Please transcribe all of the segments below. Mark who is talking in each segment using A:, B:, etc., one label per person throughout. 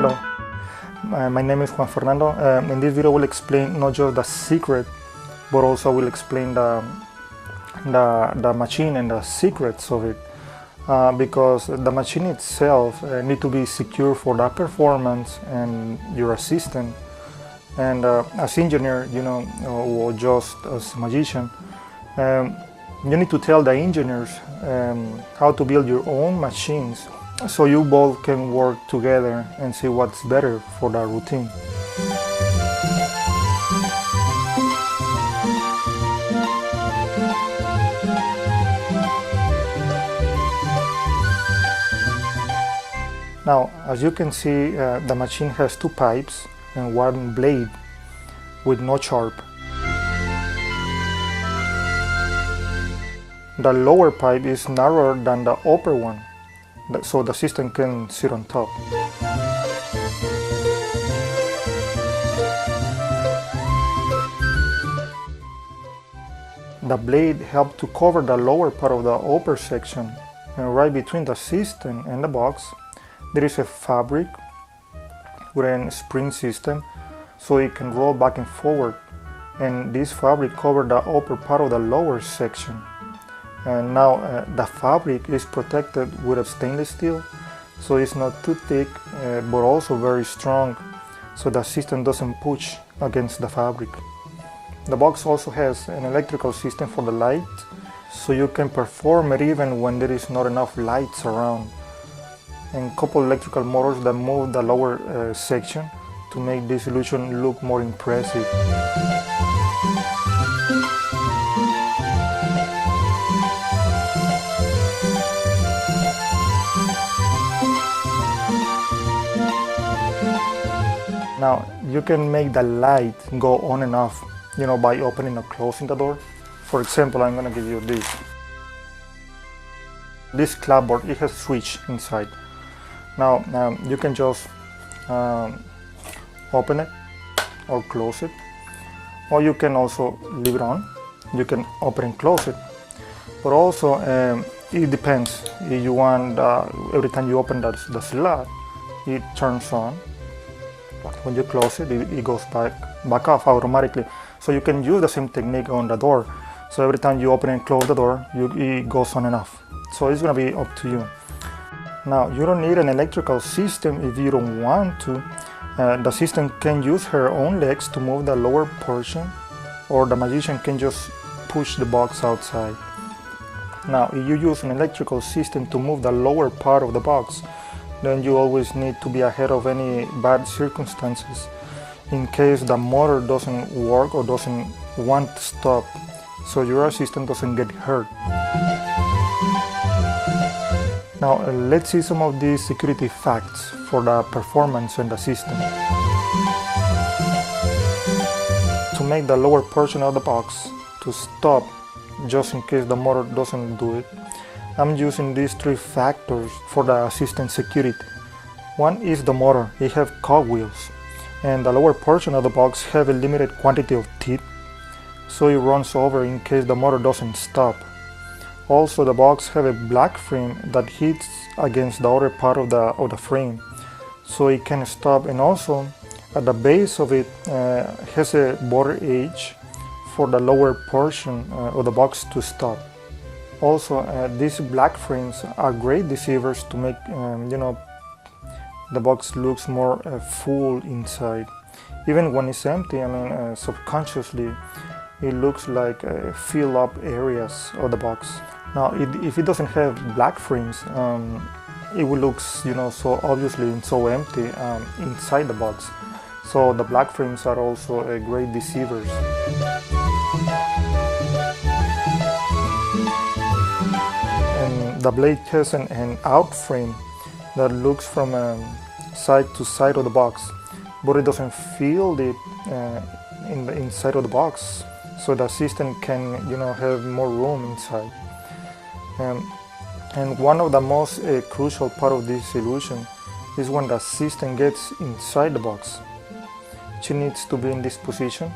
A: Hello, my name is Juan Fernando. In this video, I will explain not just the secret, but also I will explain the machine and the secrets of it. Because the machine itself need to be secure for the performance and your assistant. And as engineer, or just as magician, you need to tell the engineers how to build your own machines, so you both can work together and see what's better for the routine. Now, as you can see, the machine has two pipes and one blade with no sharp. The lower pipe is narrower than the upper one, so the system can sit on top. The blade helps to cover the lower part of the upper section, and right between the system and the box there is a fabric with a spring system, so it can roll back and forward, and this fabric covers the upper part of the lower section. And now the fabric is protected with a stainless steel, so it's not too thick but also very strong, so the system doesn't push against the fabric. The box also has an electrical system for the light, so you can perform it even when there is not enough lights around, and couple electrical motors that move the lower section to make this illusion look more impressive. Now, you can make the light go on and off, by opening or closing the door. For example, I'm going to give you this. This clapboard, it has a switch inside. Now, you can just open it or close it, or you can also leave it on. You can open and close it. But also, it depends. If you want, every time you open the slot, it turns on. When you close it, it goes back off automatically. So you can use the same technique on the door. So every time you open and close the door, it goes on and off. So it's going to be up to you. Now, you don't need an electrical system if you don't want to. The system can use her own legs to move the lower portion, or the magician can just push the box outside. Now, if you use an electrical system to move the lower part of the box, then you always need to be ahead of any bad circumstances in case the motor doesn't work or doesn't want to stop, so your assistant doesn't get hurt. Now let's see some of these security facts for the performance in the system. To make the lower portion of the box to stop, just in case the motor doesn't do it, I'm using these three factors for the assistant security. One is the motor. It has cogwheels, and the lower portion of the box have a limited quantity of teeth, so it runs over in case the motor doesn't stop. Also, the box have a black frame that hits against the other part of the frame, so it can stop, and also at the base of it has a border edge for the lower portion of the box to stop. Also, these black frames are great deceivers to make the box looks more full inside. Even when it's empty, subconsciously it looks like fill up areas of the box. Now, if it doesn't have black frames, it will look so obviously and so empty inside the box. So the black frames are also great deceivers. The blade has an out frame that looks from side to side of the box, but it doesn't feel it in the inside of the box, so the system can have more room inside. And one of the most crucial part of this illusion is when the system gets inside the box. She needs to be in this position,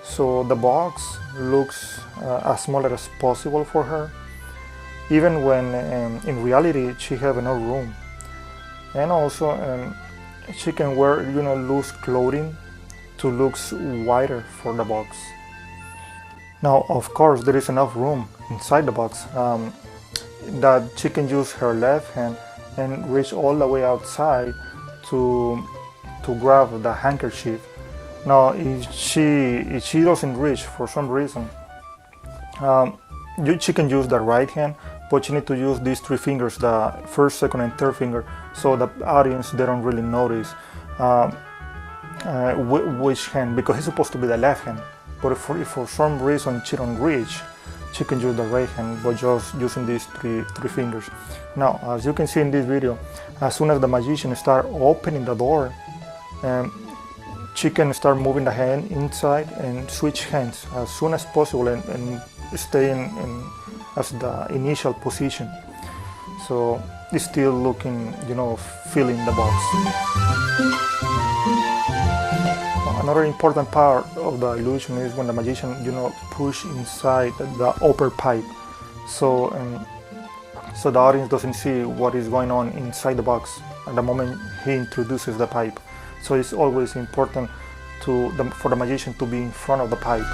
A: so the box looks as small as possible for her, even when in reality she have enough room. And also she can wear, loose clothing to look wider for the box. Now, of course, there is enough room inside the box that she can use her left hand and reach all the way outside to grab the handkerchief. Now, if she doesn't reach for some reason, she can use the right hand, but you need to use these 3 fingers, the first, second, and third finger, so the audience, they don't really notice which hand, because it's supposed to be the left hand. But if for some reason she don't reach, she can use the right hand, but just using these three fingers. Now, as you can see in this video, as soon as the magician start opening the door, she can start moving the hand inside and switch hands as soon as possible and stay in as the initial position. So it's still looking, filling the box. Another important part of the illusion is when the magician, push inside the upper pipe, so the audience doesn't see what is going on inside the box at the moment he introduces the pipe. So it's always important for the magician to be in front of the pipe.